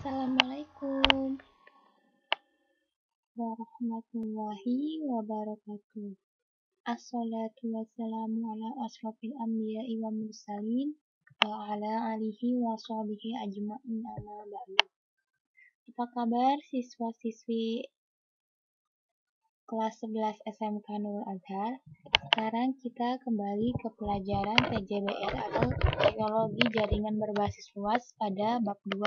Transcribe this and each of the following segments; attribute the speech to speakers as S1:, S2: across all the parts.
S1: Assalamualaikum warahmatullahi wabarakatuh. Assalatu wassalamu ala asrofil anbiya'i wa mursalin wa ala alihi wa sahbihi ajma'in amma ba'du. Apa kabar siswa-siswi kelas 11 SMK Nurul Azhar? Sekarang kita kembali ke pelajaran TJBR atau Teknologi Jaringan Berbasis Luas pada bab 2,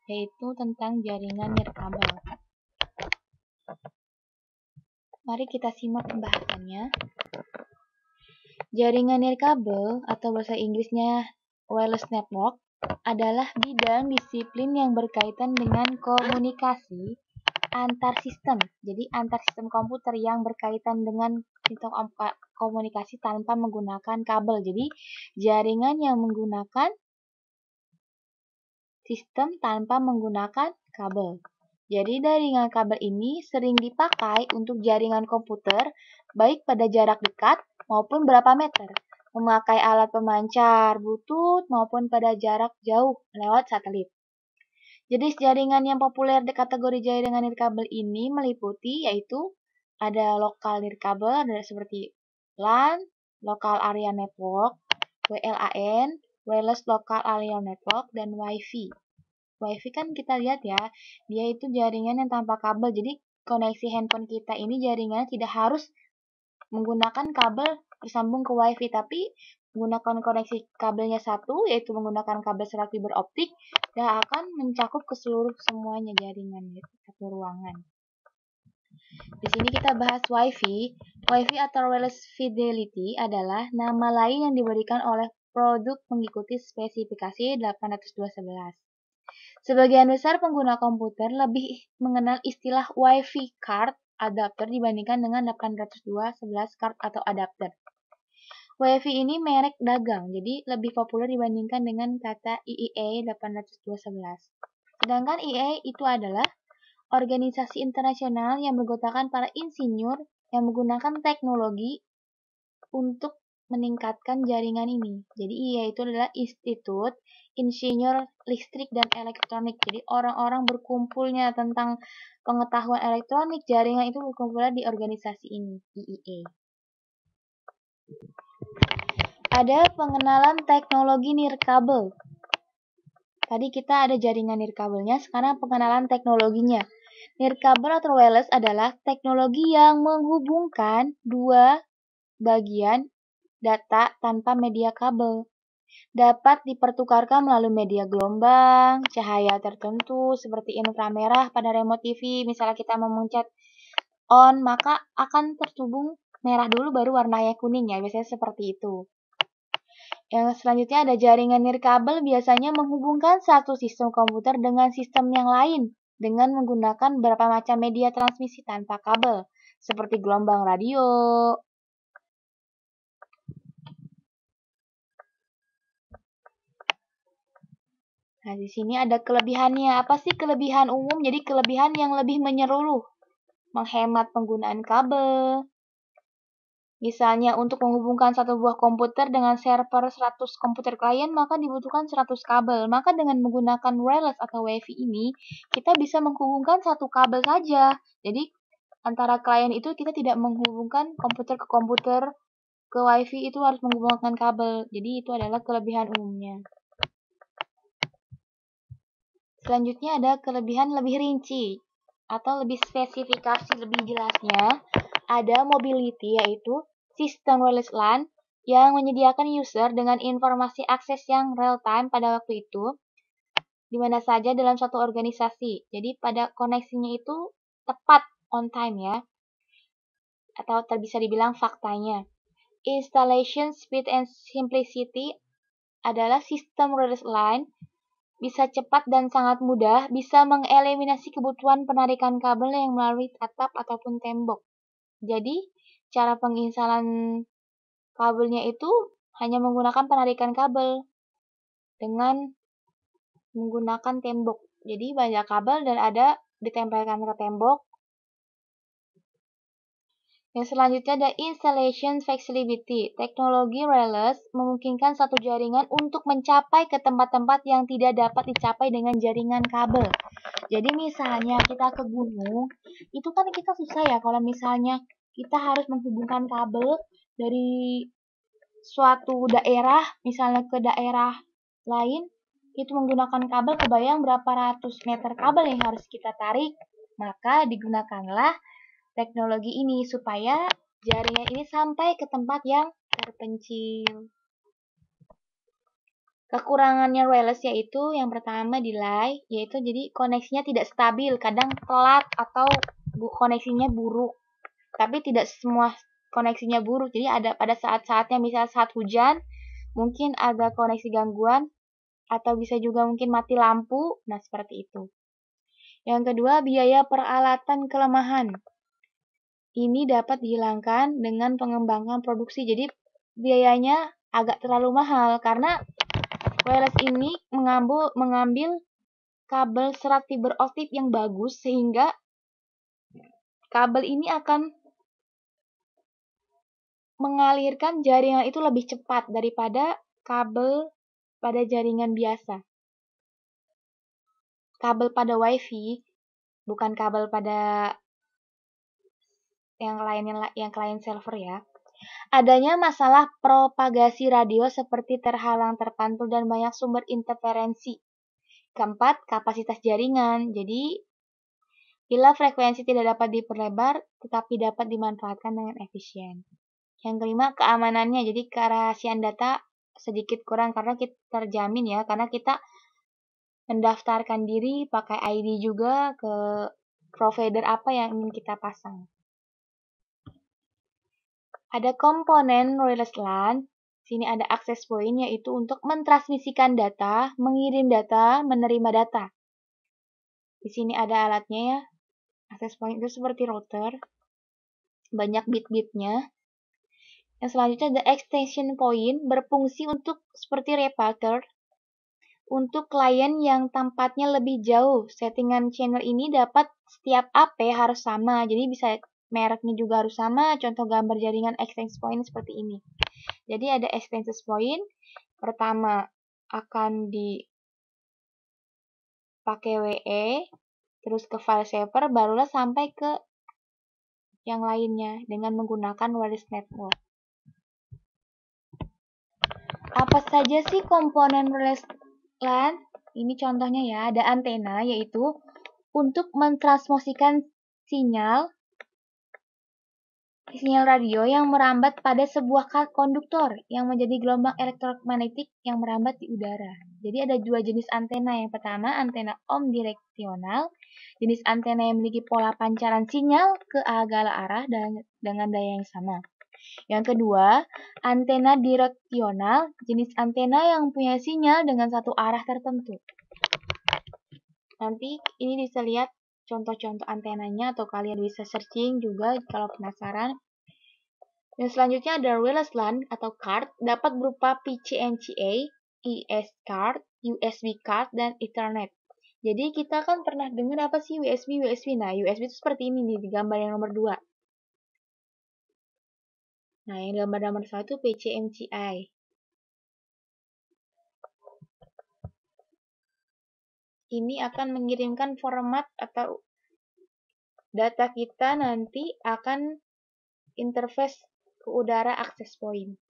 S1: yaitu tentang jaringan nirkabel. Mari kita simak pembahasannya. Jaringan nirkabel atau bahasa Inggrisnya wireless network adalah bidang disiplin yang berkaitan dengan komunikasi antar sistem. Jadi antar sistem komputer yang berkaitan dengan sistem komunikasi tanpa menggunakan kabel. Jadi jaringan yang menggunakan sistem tanpa menggunakan kabel. Jadi jaringan kabel ini sering dipakai untuk jaringan komputer baik pada jarak dekat maupun berapa meter, memakai alat pemancar Bluetooth maupun pada jarak jauh lewat satelit. Jenis jaringan yang populer di kategori jaringan nirkabel ini meliputi yaitu ada lokal nirkabel seperti LAN, Local Area Network, WLAN, Wireless Local Area Network, dan Wi-Fi. Wi-Fi kan kita lihat ya, dia itu jaringan yang tanpa kabel. Jadi koneksi handphone kita ini jaringannya tidak harus menggunakan kabel bersambung ke Wi-Fi, tapi menggunakan koneksi kabelnya satu, yaitu menggunakan kabel serat fiber optik, dan akan mencakup ke seluruh semuanya jaringan satu ruangan. Di sini kita bahas Wi-Fi. Wi-Fi atau Wireless Fidelity adalah nama lain yang diberikan oleh produk mengikuti spesifikasi 802.11. Sebagian besar pengguna komputer lebih mengenal istilah Wi-Fi card adapter dibandingkan dengan 802.11 card atau adapter. Wi-Fi ini merek dagang, jadi lebih populer dibandingkan dengan kata IEEE 802.11. Sedangkan IEEE itu adalah organisasi internasional yang beranggotakan para insinyur yang menggunakan teknologi untuk meningkatkan jaringan ini. Jadi IEEE itu adalah Institut Insinyur Listrik dan Elektronik. Jadi orang-orang berkumpulnya tentang pengetahuan elektronik, jaringan itu berkumpulnya di organisasi ini, IEEE. Ada pengenalan teknologi nirkabel. Tadi kita ada jaringan nirkabelnya, sekarang pengenalan teknologinya. Nirkabel atau wireless adalah teknologi yang menghubungkan dua bagian data tanpa media kabel. Dapat dipertukarkan melalui media gelombang, cahaya tertentu seperti inframerah pada remote TV. Misalnya kita mau mencet on, maka akan terhubung merah dulu baru warnanya kuning ya, biasanya seperti itu. Yang selanjutnya ada jaringan nirkabel biasanya menghubungkan satu sistem komputer dengan sistem yang lain dengan menggunakan beberapa macam media transmisi tanpa kabel, seperti gelombang radio, nah, di sini ada kelebihannya. Apa sih kelebihan umum? Jadi kelebihan yang lebih menyeluruh, menghemat penggunaan kabel. Misalnya untuk menghubungkan satu buah komputer dengan server 100 komputer klien, maka dibutuhkan 100 kabel. Maka dengan menggunakan wireless atau Wi-Fi ini, kita bisa menghubungkan satu kabel saja. Jadi antara klien itu kita tidak menghubungkan komputer ke komputer, ke Wi-Fi itu harus menggunakan kabel. Jadi itu adalah kelebihan umumnya. Selanjutnya ada kelebihan lebih rinci atau lebih spesifikasi lebih jelasnya. Ada mobility, yaitu sistem wireless LAN yang menyediakan user dengan informasi akses yang real time pada waktu itu di mana saja dalam satu organisasi. Jadi pada koneksinya itu tepat on time ya. Atau bisa dibilang faktanya. Installation speed and simplicity adalah sistem wireless LAN bisa cepat dan sangat mudah, bisa mengeliminasi kebutuhan penarikan kabel yang melalui atap ataupun tembok. Jadi, cara penginstalan kabelnya itu hanya menggunakan penarikan kabel dengan menggunakan tembok. Jadi, banyak kabel dan ada ditempelkan ke tembok. Yang selanjutnya ada installation flexibility. Teknologi wireless memungkinkan satu jaringan untuk mencapai ke tempat-tempat yang tidak dapat dicapai dengan jaringan kabel. Jadi misalnya kita ke gunung, itu kan kita susah ya kalau misalnya kita harus menghubungkan kabel dari suatu daerah, misalnya ke daerah lain, itu menggunakan kabel, kebayang berapa ratus meter kabel yang harus kita tarik. Maka digunakanlah teknologi ini supaya jaringan ini sampai ke tempat yang terpencil. Kekurangannya wireless yaitu yang pertama delay, yaitu jadi koneksinya tidak stabil, kadang telat atau koneksinya buruk. Tapi tidak semua koneksinya buruk, jadi ada pada saat-saatnya misalnya saat hujan, mungkin ada koneksi gangguan, atau bisa juga mungkin mati lampu, nah seperti itu. Yang kedua, biaya peralatan kelemahan. Ini dapat dihilangkan dengan pengembangan produksi. Jadi biayanya agak terlalu mahal karena wireless ini mengambil kabel serat fiber optik yang bagus sehingga kabel ini akan mengalirkan jaringan itu lebih cepat daripada kabel pada jaringan biasa. Kabel pada WiFi, bukan kabel pada yang klien server ya. Adanya masalah propagasi radio seperti terhalang, terpantul, dan banyak sumber interferensi. Keempat, kapasitas jaringan. Jadi, bila frekuensi tidak dapat diperlebar, tetapi dapat dimanfaatkan dengan efisien. Yang kelima, keamanannya. Jadi, kerahasiaan data sedikit kurang karena kita terjamin ya, karena kita mendaftarkan diri pakai ID juga ke provider apa yang ingin kita pasang. Ada komponen wireless LAN. Sini ada access point yaitu untuk mentransmisikan data, mengirim data, menerima data. Di sini ada alatnya ya. Access point itu seperti router. Banyak bit-bitnya. Yang selanjutnya ada extension point berfungsi untuk seperti repeater. Untuk klien yang tempatnya lebih jauh, settingan channel ini dapat setiap AP harus sama. Jadi bisa mereknya juga harus sama. Contoh gambar jaringan extension point seperti ini. Jadi ada extension point. Pertama akan dipakai WE, terus ke file saver, barulah sampai ke yang lainnya dengan menggunakan wireless network. Apa saja sih komponen wireless LAN? Ini contohnya ya, ada antena yaitu untuk mentransmisikan sinyal radio yang merambat pada sebuah konduktor yang menjadi gelombang elektromagnetik yang merambat di udara. Jadi ada dua jenis antena. Yang pertama antena omnidireksional, jenis antena yang memiliki pola pancaran sinyal ke segala arah dan dengan daya yang sama. Yang kedua, antena direksional, jenis antena yang punya sinyal dengan satu arah tertentu. Nanti ini bisa lihat contoh-contoh antenanya atau kalian bisa searching juga kalau penasaran. Dan selanjutnya ada wireless LAN atau card, dapat berupa PCMCA, ES card, USB card, dan Ethernet. Jadi kita kan pernah dengar apa sih USB. Nah, USB itu seperti ini nih di gambar yang nomor 2. Nah, yang gambar nomor 1 itu PCMCI. Ini akan mengirimkan format atau data kita nanti akan interface ke udara access point.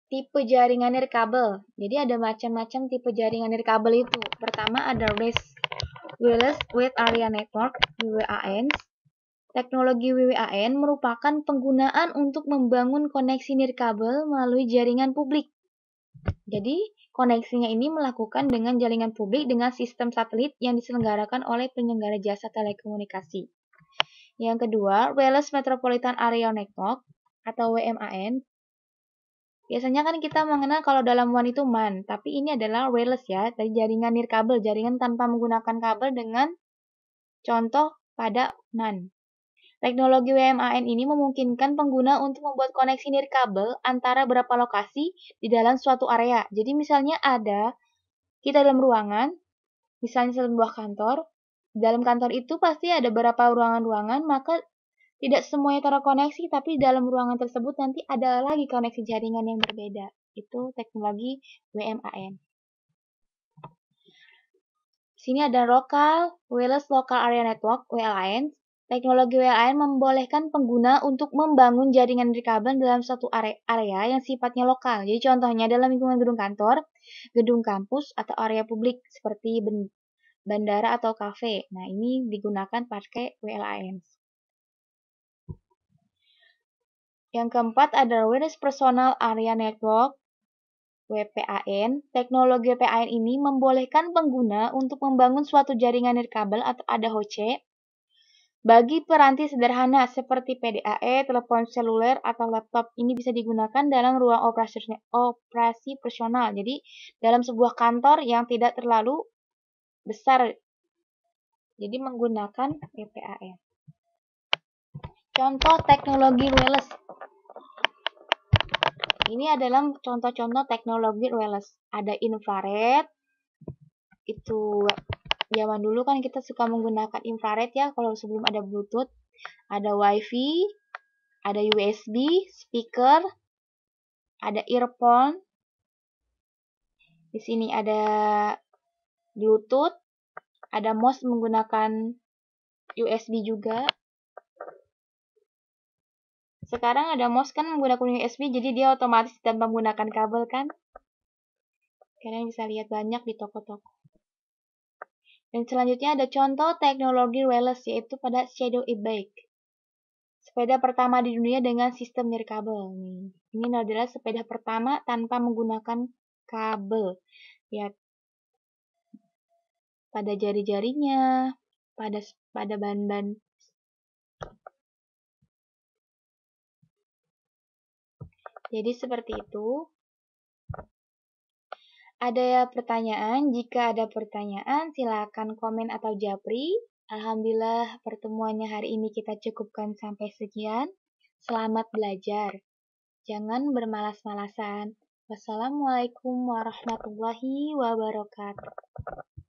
S1: Tipe jaringan nirkabel. Jadi ada macam-macam tipe jaringan nirkabel itu. Pertama ada Wireless Wide Area Network, WWAN. Teknologi WWAN merupakan penggunaan untuk membangun koneksi nirkabel melalui jaringan publik. Jadi, koneksinya ini melakukan dengan jaringan publik dengan sistem satelit yang diselenggarakan oleh penyelenggara jasa telekomunikasi. Yang kedua, Wireless Metropolitan Area Network atau WMAN. Biasanya kan kita mengenal kalau dalam WAN itu MAN, tapi ini adalah wireless ya, dari jaringan nirkabel, jaringan tanpa menggunakan kabel dengan contoh pada MAN. Teknologi WMAN ini memungkinkan pengguna untuk membuat koneksi nirkabel antara beberapa lokasi di dalam suatu area. Jadi misalnya kita dalam ruangan, misalnya sebuah kantor, di dalam kantor itu pasti ada beberapa ruangan-ruangan, maka Tidak semuanya terkoneksi, tapi dalam ruangan tersebut nanti ada lagi koneksi jaringan yang berbeda. Itu teknologi WMAN. Sini ada Wireless Local Area Network, WLAN. Teknologi WLAN membolehkan pengguna untuk membangun jaringan nirkabel dalam suatu area yang sifatnya lokal. Jadi contohnya dalam lingkungan gedung kantor, gedung kampus, atau area publik seperti bandara atau kafe. Nah, ini digunakan pakai WLAN. Yang keempat ada Wireless Personal Area Network, WPAN. Teknologi WPAN ini membolehkan pengguna untuk membangun suatu jaringan nirkabel atau ADHC bagi peranti sederhana seperti PDAE, telepon seluler, atau laptop. Ini bisa digunakan dalam ruang operasi personal. Jadi, dalam sebuah kantor yang tidak terlalu besar. Jadi, menggunakan WPAN. Contoh teknologi wireless. Ini adalah contoh-contoh teknologi wireless. Ada infrared. Itu zaman dulu kan kita suka menggunakan infrared ya kalau sebelum ada Bluetooth. Ada WiFi, ada USB, speaker, ada earphone. Di sini ada Bluetooth, ada mouse menggunakan USB juga. Sekarang ada mouse kan menggunakan USB, jadi dia otomatis tanpa menggunakan kabel kan. Kalian bisa lihat banyak di toko-toko. Dan selanjutnya ada contoh teknologi wireless, yaitu pada Shadow e-bike. Sepeda pertama di dunia dengan sistem nirkabel. Ini adalah sepeda pertama tanpa menggunakan kabel. Lihat pada jari-jarinya, pada ban-ban. Jadi seperti itu. Ada pertanyaan? Jika ada pertanyaan, silakan komen atau japri. Alhamdulillah pertemuannya hari ini kita cukupkan sampai sekian. Selamat belajar. Jangan bermalas-malasan. Wassalamualaikum warahmatullahi wabarakatuh.